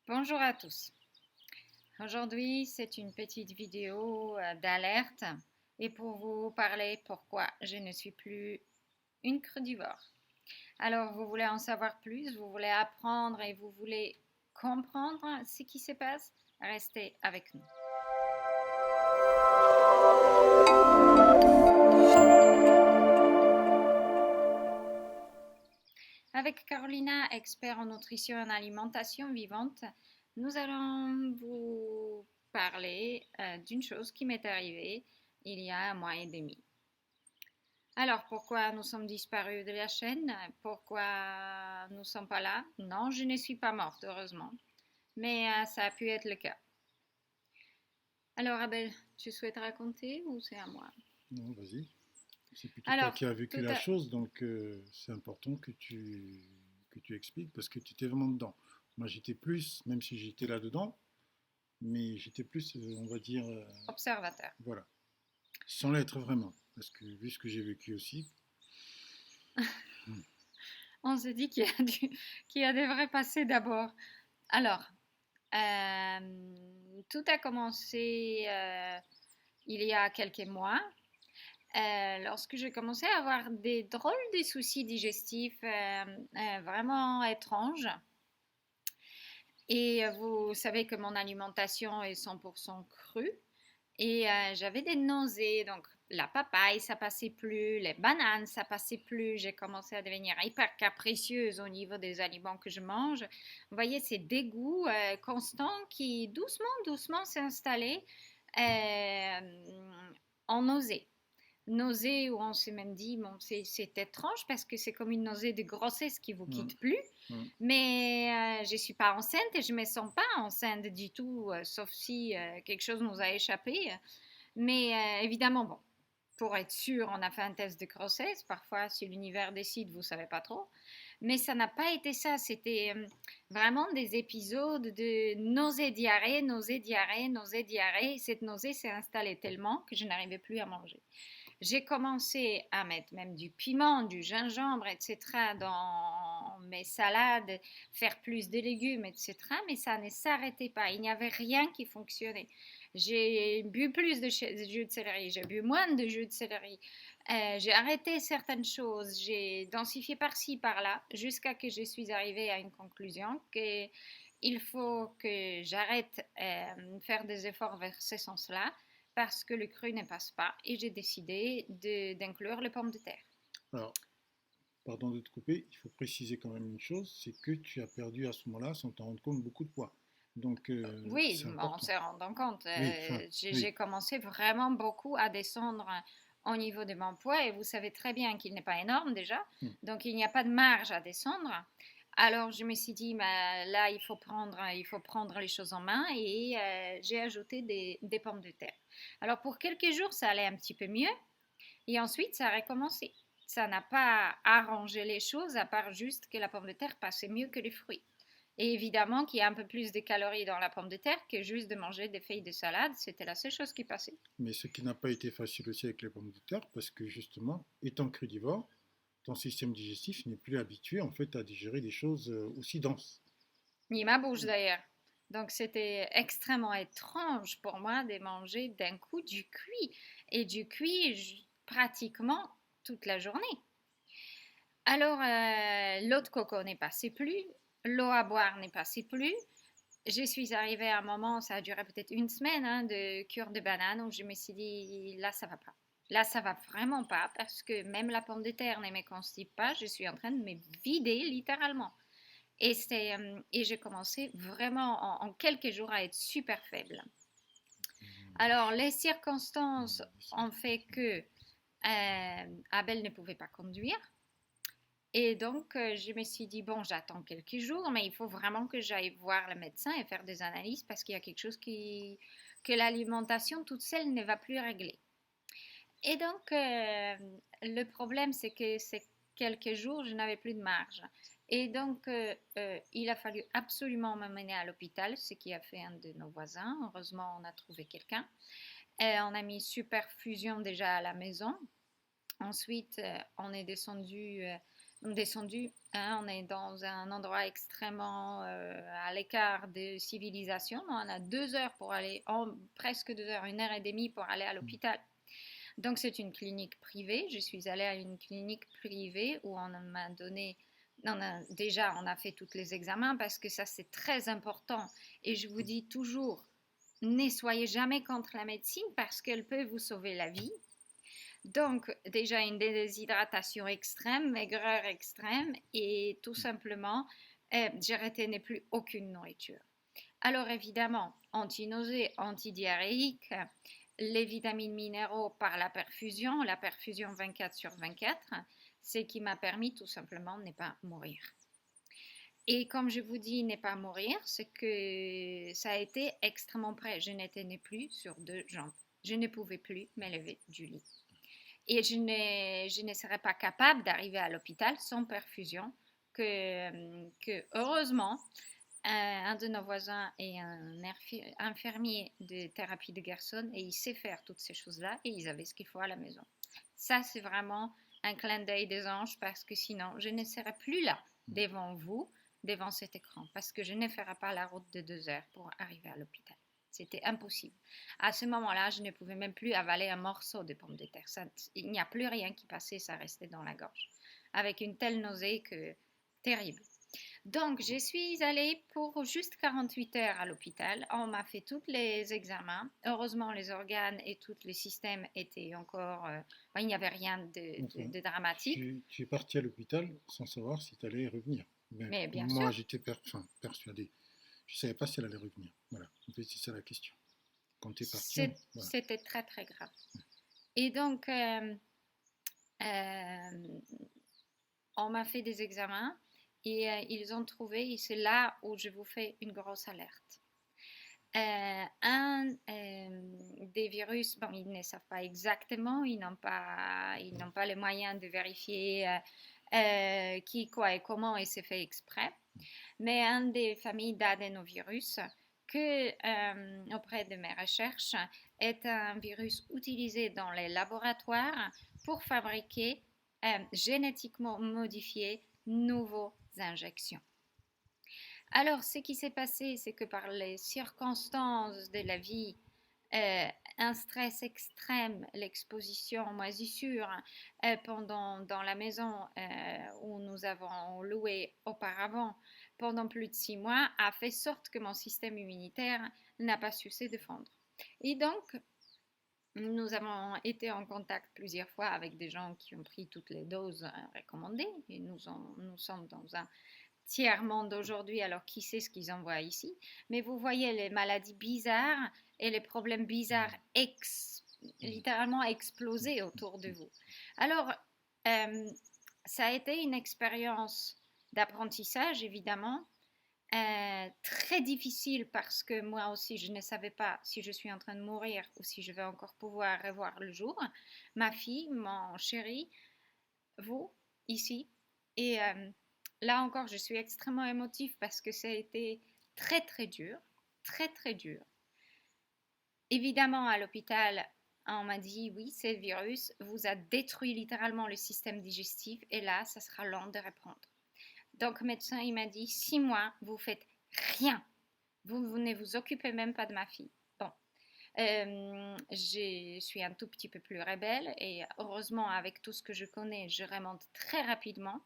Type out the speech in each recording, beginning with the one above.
Bonjour à tous. Aujourd'hui, c'est une petite vidéo d'alerte et pour vous parler pourquoi je ne suis plus une crudivore. Alors, vous voulez en savoir plus, vous voulez apprendre et vous voulez comprendre ce qui se passe? Restez avec nous. Avec Carolina, expert en nutrition et en alimentation vivante, nous allons vous parler d'une chose qui m'est arrivée il y a un mois et demi. Alors, pourquoi nous sommes disparus de la chaîne? Pourquoi nous ne sommes pas là? Non, je ne suis pas morte, heureusement. Mais ça a pu être le cas. Alors, Abel, tu souhaites raconter ou c'est à moi? Non, vas-y. C'est plutôt toi Alors, qui as vécu tout la à... chose, donc c'est important que tu expliques parce que tu étais vraiment dedans. Moi, j'étais plus, même si j'étais là-dedans, mais j'étais plus, on va dire, observateur. voilà, sans l'être vraiment. Parce que vu ce que j'ai vécu aussi, hmm, On se dit qu'il y a des vrais passés d'abord. Alors, tout a commencé il y a quelques mois, lorsque j'ai commencé à avoir des drôles de soucis digestifs vraiment étranges. Et vous savez que mon alimentation est 100% crue. Et j'avais des nausées, donc la papaye, ça passait plus, les bananes, ça passait plus. J'ai commencé à devenir hyper capricieuse au niveau des aliments que je mange. Vous voyez, ces dégoûts constants qui doucement s'est installé en nausée. Nausée où on s'est même dit, bon, c'est étrange parce que c'est comme une nausée de grossesse qui vous hmm, quitte plus. hmm. Mais je ne suis pas enceinte et je ne me sens pas enceinte du tout, sauf si quelque chose nous a échappé. Mais évidemment, bon, pour être sûr, on a fait un test de grossesse. Parfois, si l'univers décide, vous ne savez pas trop. Mais ça n'a pas été ça. C'était vraiment des épisodes de nausée, diarrhée, nausée, diarrhée, nausée, diarrhée. Cette nausée s'est installée tellement que je n'arrivais plus à manger. J'ai commencé à mettre même du piment, du gingembre, etc. dans mes salades, faire plus de légumes, etc. Mais ça ne s'arrêtait pas. Il n'y avait rien qui fonctionnait. J'ai bu plus de jus de céleri, j'ai bu moins de jus de céleri. J'ai arrêté certaines choses, j'ai densifié par-ci, par-là, jusqu'à que je suis arrivée à une conclusion que il faut que j'arrête de faire des efforts vers ce sens-là parce que le cru ne passe pas et j'ai décidé d'inclure les pommes de terre. Alors, pardon de te couper, il faut préciser quand même une chose, c'est que tu as perdu à ce moment-là, sans t'en rendre compte, beaucoup de poids. Donc, Oui, c'est on important. s'est rendu compte. Oui, enfin, J'ai oui. commencé vraiment beaucoup à descendre au niveau de mon poids et vous savez très bien qu'il n'est pas énorme déjà, Hmm. donc il n'y a pas de marge à descendre. Alors je me suis dit, bah, là il faut prendre les choses en main et j'ai ajouté des pommes de terre. Alors pour quelques jours ça allait un petit peu mieux et ensuite ça a recommencé. Ça n'a pas arrangé les choses à part juste que la pomme de terre passait mieux que les fruits. Et évidemment qu'il y a un peu plus de calories dans la pomme de terre que juste de manger des feuilles de salade. C'était la seule chose qui passait. Mais ce qui n'a pas été facile aussi avec les pommes de terre, parce que justement, étant crudivore, ton système digestif n'est plus habitué en fait à digérer des choses aussi denses. Ni ma bouche d'ailleurs. Donc c'était extrêmement étrange pour moi de manger d'un coup du cuit. Et du cuit pratiquement toute la journée. Alors l'eau de coco n'est passée plus. L'eau à boire n'est passée plus. Je suis arrivée à un moment, ça a duré peut-être une semaine, hein, de cure de banane où je me suis dit, là, ça va pas. Là, ça va vraiment pas parce que même la pomme de terre ne me constipe pas. Je suis en train de me vider littéralement. Et j'ai commencé vraiment en quelques jours à être super faible. Alors, les circonstances ont fait que Abel ne pouvait pas conduire. Et donc, je me suis dit, bon, j'attends quelques jours, mais il faut vraiment que j'aille voir le médecin et faire des analyses parce qu'il y a quelque chose que l'alimentation toute seule ne va plus régler. Et donc, le problème, c'est que ces quelques jours, je n'avais plus de marge. Et donc, il a fallu absolument m'emmener à l'hôpital, ce qui a fait un de nos voisins. Heureusement, on a trouvé quelqu'un. On a mis super fusion déjà à la maison. Ensuite, on est descendu descendu. Hein, on est dans un endroit extrêmement à l'écart de civilisation. On a 2 heures pour aller, presque 2 heures, 1 heure et demie pour aller à l'hôpital. Donc c'est une clinique privée. Je suis allée à une clinique privée où on m'a donné, on a fait tous les examens parce que ça c'est très important. Et je vous dis toujours, ne soyez jamais contre la médecine parce qu'elle peut vous sauver la vie. Donc, déjà une déshydratation extrême, maigreur extrême et tout simplement, je retenais plus aucune nourriture. Alors évidemment, anti-nausée, antidiarrhéique, les vitamines minéraux par la perfusion 24/24, ce qui m'a permis tout simplement de ne pas mourir. Et comme je vous dis, ne pas mourir, c'est que ça a été extrêmement près. Je n'étais plus sur 2 jambes. Je ne pouvais plus m'élever du lit. Et je ne serais pas capable d'arriver à l'hôpital sans perfusion, que heureusement, un de nos voisins est un infirmier de thérapie de Gerson et il sait faire toutes ces choses-là et ils avaient ce qu'il faut à la maison. Ça, c'est vraiment un clin d'œil des anges parce que sinon, je ne serais plus là devant vous, devant cet écran, parce que je ne ferais pas la route de 2 heures pour arriver à l'hôpital. C'était impossible. À ce moment-là, je ne pouvais même plus avaler un morceau de pomme de terre. Il n'y a plus rien qui passait, ça restait dans la gorge. Avec une telle nausée que terrible. Donc, je suis allée pour juste 48 heures à l'hôpital. On m'a fait tous les examens. Heureusement, les organes et tous les systèmes étaient encore... il n'y avait rien de dramatique. Tu es parti à l'hôpital sans savoir si tu allais revenir. Mais bien moi, sûr. j'étais persuadé. Je ne savais pas si elle allait revenir. Voilà, c'est ça la question. Quand tu es parti, voilà. C'était très, très grave. Et donc, on m'a fait des examens et ils ont trouvé, et c'est là où je vous fais une grosse alerte. Un des virus, bon, ils ne savent pas exactement, ils n'ont pas les moyens de vérifier qui, quoi et comment, et c'est fait exprès. Mais un des familles d'adénovirus que, auprès de mes recherches, est un virus utilisé dans les laboratoires pour fabriquer génétiquement modifiés nouveaux injections. Alors, ce qui s'est passé, c'est que par les circonstances de la vie, un stress extrême, l'exposition aux moisissures dans la maison où nous avons loué auparavant pendant plus de 6 mois a fait sorte que mon système immunitaire n'a pas su se défendre. Et donc, nous avons été en contact plusieurs fois avec des gens qui ont pris toutes les doses recommandées et nous sommes dans un tiers-monde aujourd'hui, alors qui sait ce qu'ils envoient ici. Mais vous voyez les maladies bizarres et les problèmes bizarres littéralement exploser autour de vous. Alors, ça a été une expérience d'apprentissage, évidemment, très difficile parce que moi aussi, je ne savais pas si je suis en train de mourir ou si je vais encore pouvoir revoir le jour. Ma fille, mon chéri, vous, ici. Et là encore, je suis extrêmement émotive parce que ça a été très, très dur. Très, très dur. Évidemment, à l'hôpital, on m'a dit, oui, ce virus vous a détruit littéralement le système digestif et là, ça sera lent de reprendre. Donc, le médecin, il m'a dit, 6 mois, vous faites rien. Vous ne vous occupez même pas de ma fille. Bon, je suis un tout petit peu plus rebelle et heureusement, avec tout ce que je connais, je remonte très rapidement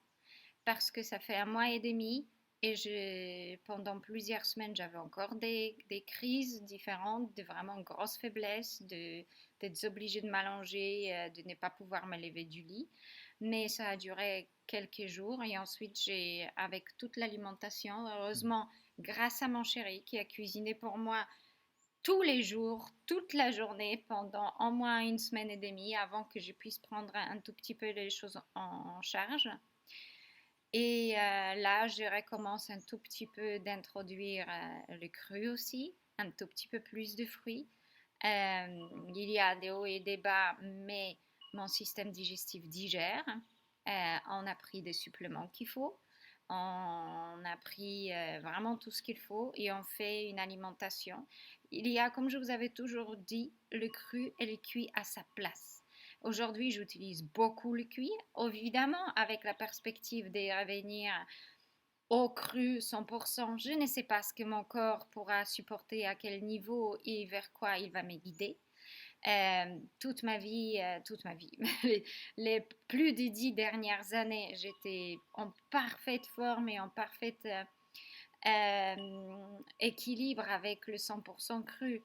parce que ça fait 1 mois et demi et pendant plusieurs semaines, j'avais encore des crises différentes, de vraiment grosses faiblesses, d'être obligée de m'allonger, de ne pas pouvoir me lever du lit. Mais ça a duré quelques jours et ensuite, avec toute l'alimentation, heureusement, grâce à mon chéri qui a cuisiné pour moi tous les jours, toute la journée, pendant au moins 1 semaine et demie avant que je puisse prendre un tout petit peu les choses en charge. Et là, je recommence un tout petit peu d'introduire le cru aussi, un tout petit peu plus de fruits. Il y a des hauts et des bas, mais mon système digestif digère. On a pris des suppléments qu'il faut. On a pris vraiment tout ce qu'il faut et on fait une alimentation. Il y a, comme je vous avais toujours dit, le cru et le cuit à sa place. Aujourd'hui, j'utilise beaucoup le cuit, évidemment, avec la perspective de revenir au cru 100%. Je ne sais pas ce que mon corps pourra supporter, à quel niveau et vers quoi il va me guider. Toute ma vie, les plus de 10 dernières années, j'étais en parfaite forme et en parfaite équilibre avec le 100% cru.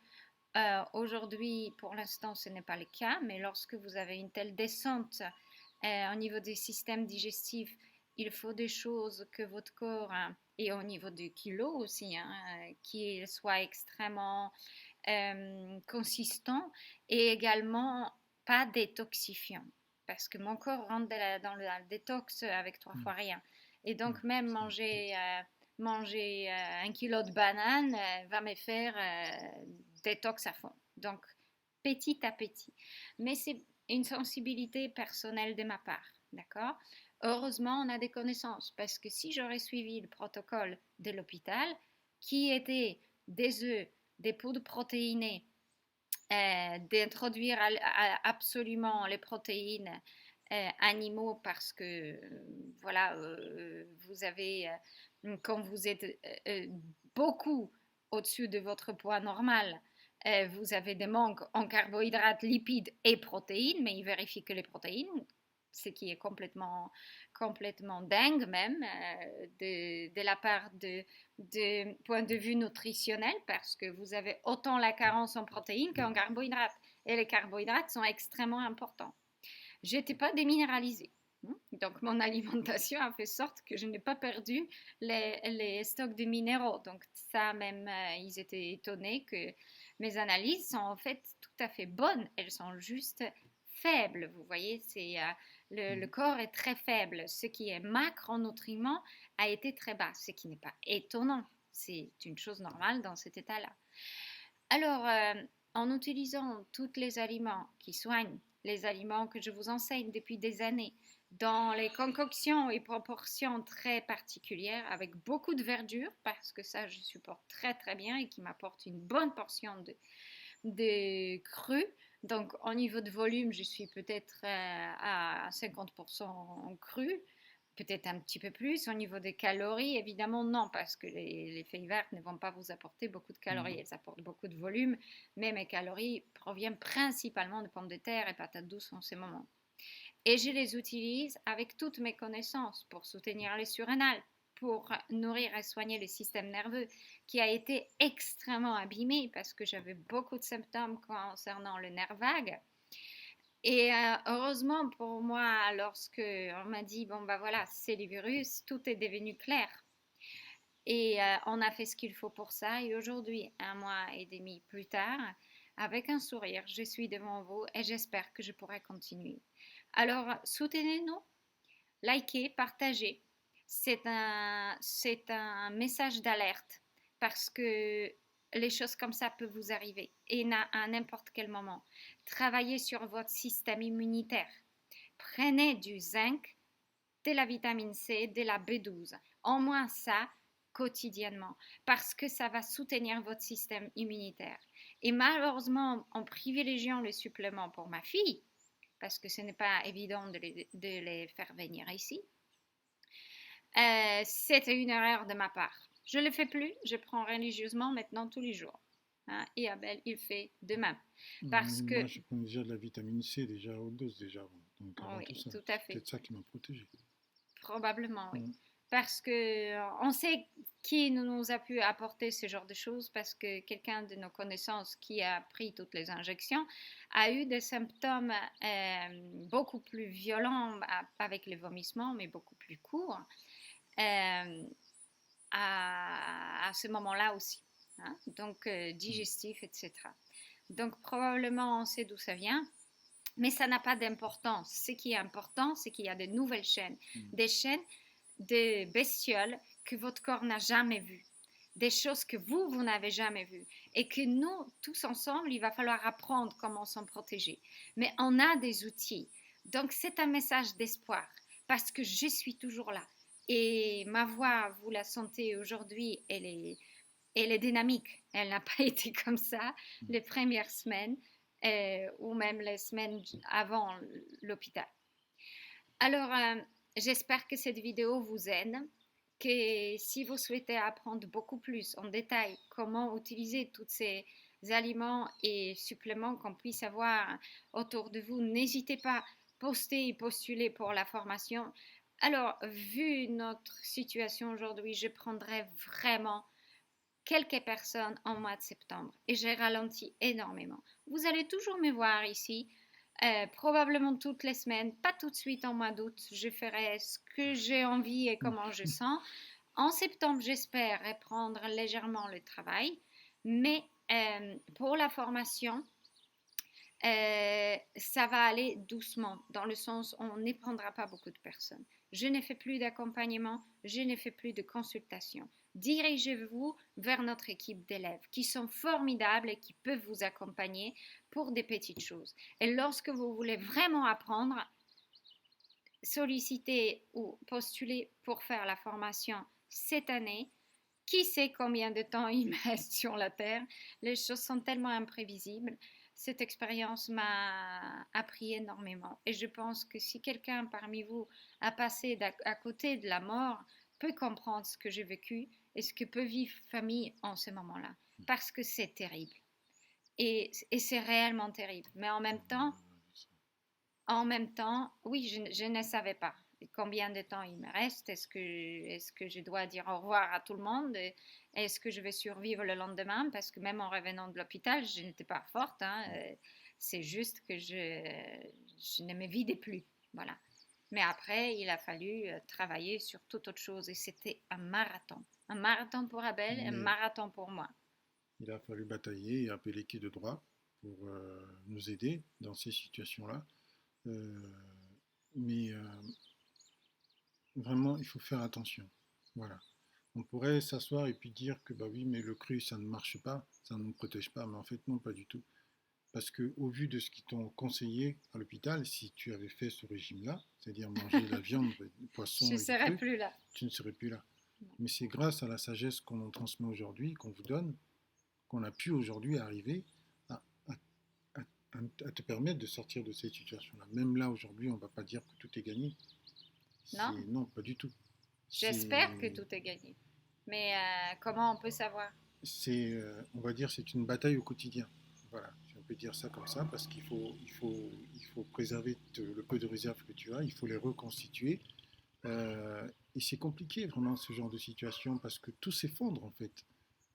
Aujourd'hui, pour l'instant, ce n'est pas le cas, mais lorsque vous avez une telle descente au niveau du système digestif, il faut des choses que votre corps, et au niveau du kilo aussi, qu'il soit extrêmement consistant et également pas détoxifiant. Parce que mon corps rentre dans le détox avec 3 fois rien. Et donc, même manger 1 kilo de banane va me faire détox à fond. Donc, petit à petit. Mais c'est une sensibilité personnelle de ma part. D'accord? Heureusement, on a des connaissances. Parce que si j'aurais suivi le protocole de l'hôpital, qui était des œufs, des poudres protéinées, d'introduire absolument les protéines animaux parce que voilà, vous avez, quand vous êtes beaucoup au-dessus de votre poids normal, vous avez des manques en carbohydrates, lipides et protéines, mais il vérifie que les protéines, ce qui est complètement dingue même de la part de point de vue nutritionnel, parce que vous avez autant la carence en protéines qu'en carbohydrates. Et les carbohydrates sont extrêmement importants. Je n'étais pas déminéralisée. Donc, mon alimentation a fait sorte que je n'ai pas perdu les stocks de minéraux. Donc, ça, même, ils étaient étonnés que mes analyses sont en fait tout à fait bonnes. Elles sont juste faibles. Vous voyez, le corps est très faible. Ce qui est macronutriments a été très bas, ce qui n'est pas étonnant. C'est une chose normale dans cet état-là. Alors, en utilisant tous les aliments qui soignent, les aliments que je vous enseigne depuis des années, dans les concoctions et proportions très particulières, avec beaucoup de verdure, parce que ça, je supporte très très bien et qui m'apporte une bonne portion de cru. Donc, au niveau de volume, je suis peut-être à 50% cru, peut-être un petit peu plus. Au niveau des calories, évidemment, non, parce que les feuilles vertes ne vont pas vous apporter beaucoup de calories. Elles apportent beaucoup de volume, mais mes calories proviennent principalement de pommes de terre et patates douces en ce moment. Et je les utilise avec toutes mes connaissances pour soutenir les surrénales, pour nourrir et soigner le système nerveux qui a été extrêmement abîmé parce que j'avais beaucoup de symptômes concernant le nerf vague. Et heureusement pour moi, lorsque on m'a dit, bon bah voilà, c'est le virus, tout est devenu clair. Et on a fait ce qu'il faut pour ça. Et aujourd'hui, 1 mois et demi plus tard, avec un sourire, je suis devant vous et j'espère que je pourrai continuer. Alors, soutenez-nous, likez, partagez. C'est un message d'alerte parce que les choses comme ça peuvent vous arriver et à n'importe quel moment. Travaillez sur votre système immunitaire. Prenez du zinc, de la vitamine C, de la B12. Au moins ça, quotidiennement, parce que ça va soutenir votre système immunitaire. Et malheureusement, en privilégiant le supplément pour ma fille, parce que ce n'est pas évident de les faire venir ici, c'était une erreur de ma part. Je ne le fais plus, je prends religieusement maintenant tous les jours. Et Abel, il fait de même. Parce Moi, que... je prends déjà de la vitamine C, déjà à haute dose, déjà avant. Donc, avant Oui, tout ça, tout c'est à fait. peut-être ça qui m'a protégé. Probablement, oui. Parce que on sait qui nous a pu apporter ce genre de choses, parce que quelqu'un de nos connaissances qui a pris toutes les injections a eu des symptômes beaucoup plus violents avec les vomissements, mais beaucoup plus courts à ce moment-là aussi. Donc, digestif, etc. Donc, probablement, on sait d'où ça vient. Mais ça n'a pas d'importance. Ce qui est important, c'est qu'il y a de nouvelles chaînes. Des chaînes de bestioles que votre corps n'a jamais vues. Des choses que vous n'avez jamais vues. Et que nous, tous ensemble, il va falloir apprendre comment s'en protéger. Mais on a des outils. Donc, c'est un message d'espoir. Parce que je suis toujours là. Et ma voix, vous la sentez aujourd'hui, elle est dynamique. Elle n'a pas été comme ça les premières semaines. ou même les semaines avant l'hôpital. Alors, j'espère que cette vidéo vous aide, que si vous souhaitez apprendre beaucoup plus en détail comment utiliser tous ces aliments et suppléments qu'on puisse avoir autour de vous, n'hésitez pas à poster et postuler pour la formation. Alors, vu notre situation aujourd'hui, je prendrai vraiment quelques personnes en mois de septembre et j'ai ralenti énormément. Vous allez toujours me voir ici, probablement toutes les semaines, pas tout de suite en mois d'août. Je ferai ce que j'ai envie et comment je sens. En septembre, j'espère reprendre légèrement le travail, mais pour la formation, ça va aller doucement, dans le sens où on ne prendra pas beaucoup de personnes. Je ne fais plus d'accompagnement, je ne fais plus de consultation. Dirigez-vous vers notre équipe d'élèves qui sont formidables et qui peuvent vous accompagner pour des petites choses. Et lorsque vous voulez vraiment apprendre, sollicitez ou postulez pour faire la formation cette année. Qui sait combien de temps il me reste sur la Terre? Les choses sont tellement imprévisibles. Cette expérience m'a appris énormément. Et je pense que si quelqu'un parmi vous a passé à côté de la mort, peut comprendre ce que j'ai vécu et ce que peut vivre famille en ce moment-là. Parce que c'est terrible. Et c'est réellement terrible. Mais en même temps, oui, je ne savais pas combien de temps il me reste. Est-ce que je dois dire au revoir à tout le monde? Est-ce que je vais survivre le lendemain? Parce que même en revenant de l'hôpital, je n'étais pas forte. Hein. C'est juste que je ne me vidais plus. Voilà. Mais après, il a fallu travailler sur toute autre chose. Et c'était un marathon. Un marathon pour Abel, un Mais marathon pour moi. il a fallu batailler et appeler qui de droit pour nous aider dans ces situations-là. Euh, mais vraiment, il faut faire attention. Voilà. On pourrait s'asseoir et puis dire que bah oui, mais le cru, ça ne marche pas, ça ne nous protège pas. Mais en fait, non, pas du tout. Parce que au vu de ce qu'ils t'ont conseillé à l'hôpital, si tu avais fait ce régime-là, c'est-à-dire manger de la viande, du Je poisson ne et du serai cru, plus là. tu ne serais plus là. Mais c'est grâce à la sagesse qu'on nous transmet aujourd'hui, qu'on vous donne, qu'on a pu aujourd'hui arriver à, à- à te permettre de sortir de cette situation-là. Même là, aujourd'hui, on ne va pas dire que tout est gagné. Non? Non, pas du tout. J'espère que C'est, tout est gagné. Mais comment on peut savoir? on va dire, c'est une bataille au quotidien. Voilà, si on peut dire ça comme ça, parce il faut préserver le peu de réserves que tu as, il faut les reconstituer. Et c'est compliqué vraiment ce genre de situation parce que tout s'effondre en fait.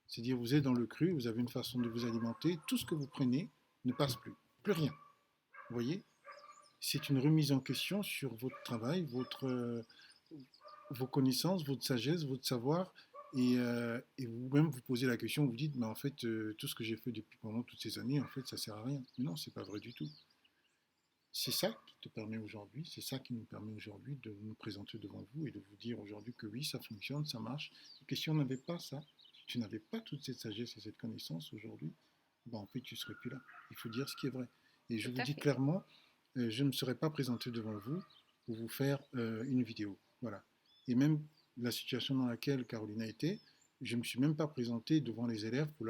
C'est-à-dire vous êtes dans le cru, vous avez une façon de vous alimenter, tout ce que vous prenez ne passe plus, plus rien. Vous voyez, c'est une remise en question sur votre travail, vos connaissances, votre sagesse, votre savoir. Et vous-même vous posez la question, vous dites, mais en fait, tout ce que j'ai fait depuis pendant toutes ces années, en fait, ça sert à rien. Mais non, c'est pas vrai du tout. C'est ça qui te permet aujourd'hui, c'est ça qui nous permet aujourd'hui de nous présenter devant vous et de vous dire aujourd'hui que oui, ça fonctionne, ça marche. Et que si on n'avait pas ça, si tu n'avais pas toute cette sagesse et cette connaissance aujourd'hui, ben en fait, tu ne serais plus là. Il faut dire ce qui est vrai. Et je Tout vous à dis fait. clairement, je ne me serais pas présenté devant vous pour vous faire une vidéo. Voilà. Et même la situation dans laquelle Carolina était, je ne me suis même pas présenté devant les élèves pour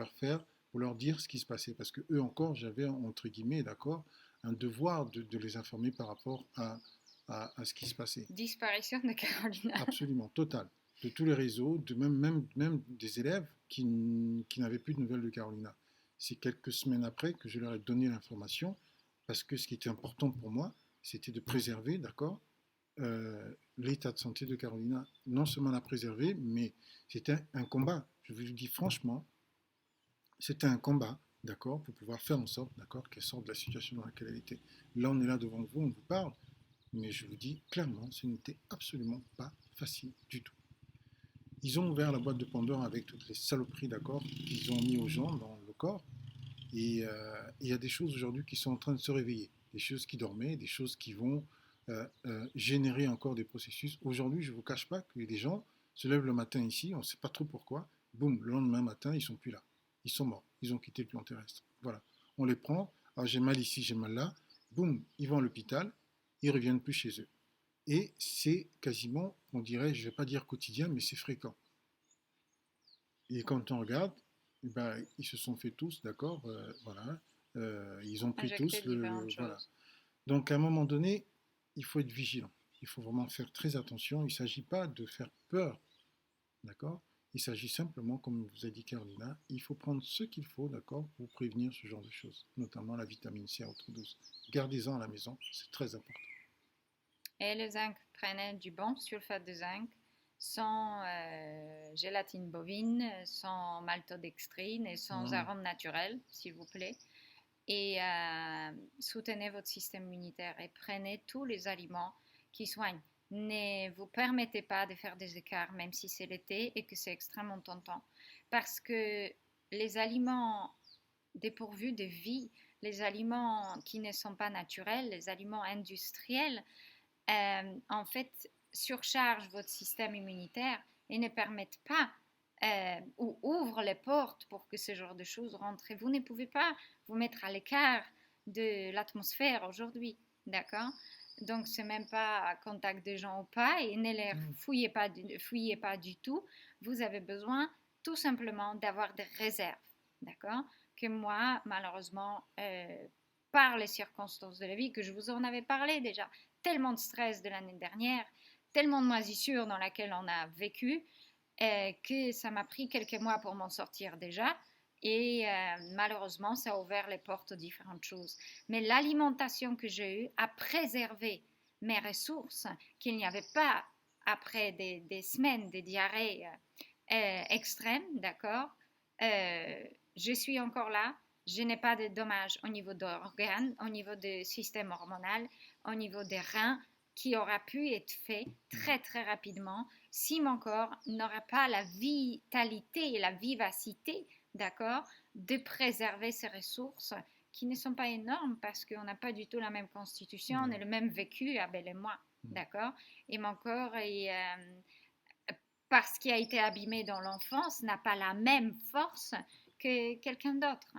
leur dire ce qui se passait. Parce que eux encore, j'avais, entre guillemets, d'accord, un devoir de les informer par rapport à ce qui se passait. Disparition de Carolina. Absolument, total. De tous les réseaux, même des élèves qui n'avaient plus de nouvelles de Carolina. C'est quelques semaines après que je leur ai donné l'information, parce que ce qui était important pour moi, c'était de préserver, d'accord, l'état de santé de Carolina. Non seulement la préserver, mais c'était un combat. Je vous le dis franchement, c'était un combat, d'accord, pour pouvoir faire en sorte, d'accord, qu'elle sorte de la situation dans laquelle elle était. Là, on est là devant vous, on vous parle, mais je vous dis clairement, ce n'était absolument pas facile du tout. Ils ont ouvert la boîte de Pandore avec toutes les saloperies, d'accord, qu'ils ont mis aux gens dans le corps. Et il y a des choses aujourd'hui qui sont en train de se réveiller, des choses qui dormaient, des choses qui vont générer encore des processus. Aujourd'hui, je ne vous cache pas que les gens se lèvent le matin ici, on ne sait pas trop pourquoi, boum, le lendemain matin, ils ne sont plus là. Ils sont morts, ils ont quitté le plan terrestre. Voilà. On les prend, ah, j'ai mal ici, j'ai mal là, boum, ils vont à l'hôpital, ils ne reviennent plus chez eux. Et c'est quasiment, on dirait, je ne vais pas dire quotidien, mais c'est fréquent. Et quand on regarde, eh ben, ils se sont fait tous, d'accord, voilà, Ils ont pris Injecter tous différentes voilà. choses. Donc à un moment donné, il faut être vigilant. Il faut vraiment faire très attention. Il ne s'agit pas de faire peur, d'accord? Il s'agit simplement, comme vous a dit Carolina, il faut prendre ce qu'il faut, d'accord, pour prévenir ce genre de choses, notamment la vitamine C à autre dose. Gardez-en à la maison, c'est très important. Et le zinc, prenez du bon sulfate de zinc sans gélatine bovine, sans maltodextrine et sans Voilà. arôme naturel, s'il vous plaît. Et soutenez votre système immunitaire et prenez tous les aliments qui soignent. Ne vous permettez pas de faire des écarts, même si c'est l'été et que c'est extrêmement tentant. Parce que les aliments dépourvus de vie, les aliments qui ne sont pas naturels, les aliments industriels, en fait, surchargent votre système immunitaire et ne permettent pas ou ouvrent les portes pour que ce genre de choses rentrent. Et vous ne pouvez pas vous mettre à l'écart de l'atmosphère aujourd'hui, d'accord? Donc, c'est même pas à contact des gens ou pas et ne les fouillez pas du tout. Vous avez besoin tout simplement d'avoir des réserves, d'accord? Que moi, malheureusement, par les circonstances de la vie, que je vous en avais parlé déjà, tellement de stress de l'année dernière, tellement de moisissure dans laquelle on a vécu, que ça m'a pris quelques mois pour m'en sortir déjà. Et malheureusement, ça a ouvert les portes aux différentes choses. Mais l'alimentation que j'ai eue a préservé mes ressources qu'il n'y avait pas après des semaines de diarrhée extrême, d'accord? Je suis encore là. Je n'ai pas de dommages au niveau d'organes, au niveau du système hormonal, au niveau des reins, qui aura pu être fait très très rapidement si mon corps n'aurait pas la vitalité et la vivacité, d'accord, de préserver ses ressources qui ne sont pas énormes parce qu'on n'a pas du tout la même constitution, on a le même vécu, Abel et moi, d'accord? Et mon corps est parce qu'il a été abîmé dans l'enfance, n'a pas la même force que quelqu'un d'autre,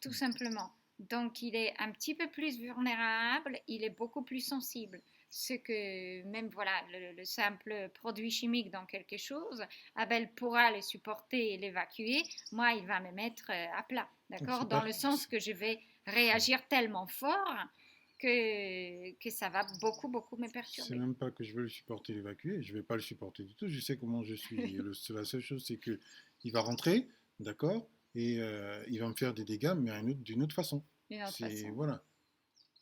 tout simplement. Donc, il est un petit peu plus vulnérable, il est beaucoup plus sensible. Ce que même voilà le simple produit chimique dans quelque chose, Abel pourra le supporter et l'évacuer. Moi, il va me mettre à plat, d'accord? C'est Dans pas, le sens que je vais réagir tellement fort que ça va beaucoup, beaucoup me c'est perturber. même pas que je veux le supporter, l'évacuer. Je vais pas le supporter du tout. Je sais comment je suis. La seule chose, c'est que il va rentrer, d'accord, et il va me faire des dégâts, mais d'une autre façon. D'une autre C'est façon. voilà.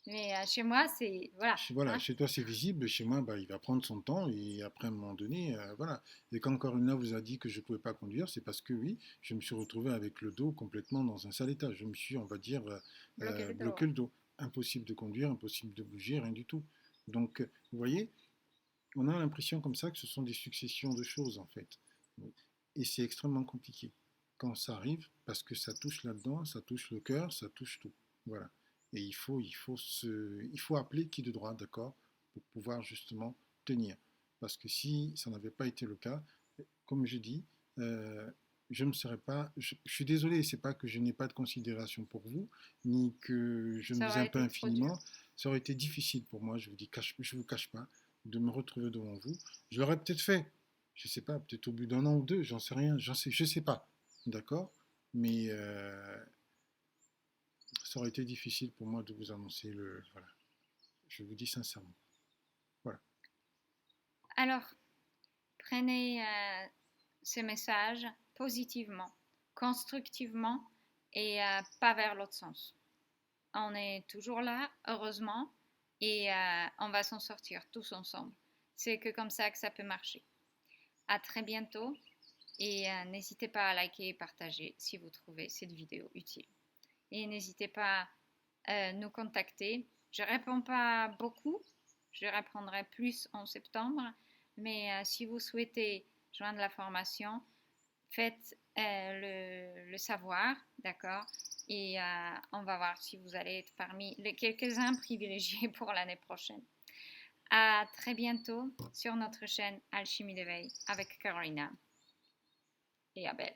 Mais chez moi, c'est voilà, Voilà, hein. chez toi c'est visible, chez moi bah, il va prendre son temps et après à un moment donné, voilà. Et quand Corina vous a dit que je ne pouvais pas conduire, c'est parce que oui, je me suis retrouvé avec le dos complètement dans un sale état. Je me suis, on va dire, Bloquer le dos. bloqué le dos. Impossible de conduire, impossible de bouger, rien du tout. Donc, vous voyez, on a l'impression comme ça que ce sont des successions de choses en fait. Et c'est extrêmement compliqué quand ça arrive parce que ça touche là-dedans, ça touche le cœur, ça touche tout. Voilà. Et il faut appeler qui de droit, d'accord, pour pouvoir justement tenir. Parce que si ça n'avait pas été le cas, comme je dis, je ne serais pas. Je suis désolé, c'est pas que je n'ai pas de considération pour vous, ni que je ne Ça vous aurait aime pas été trop dur. infiniment. Ça aurait été difficile pour moi, je vous cache pas, de me retrouver devant vous. Je l'aurais peut-être fait, je sais pas, peut-être au bout d'un an ou deux, j'en sais rien, je sais pas, d'accord, mais ça aurait été difficile pour moi de vous annoncer le, voilà, je vous dis sincèrement, voilà. Alors, prenez ce message positivement, constructivement et pas vers l'autre sens. On est toujours là, heureusement, et on va s'en sortir tous ensemble. C'est que comme ça que ça peut marcher. À très bientôt et n'hésitez pas à liker et partager si vous trouvez cette vidéo utile. Et n'hésitez pas à nous contacter. Je ne réponds pas beaucoup, je répondrai plus en septembre, mais si vous souhaitez joindre la formation, faites le savoir, d'accord? Et on va voir si vous allez être parmi les quelques-uns privilégiés pour l'année prochaine. À très bientôt sur notre chaîne Alchimie d'éveil avec Carolina et Abel.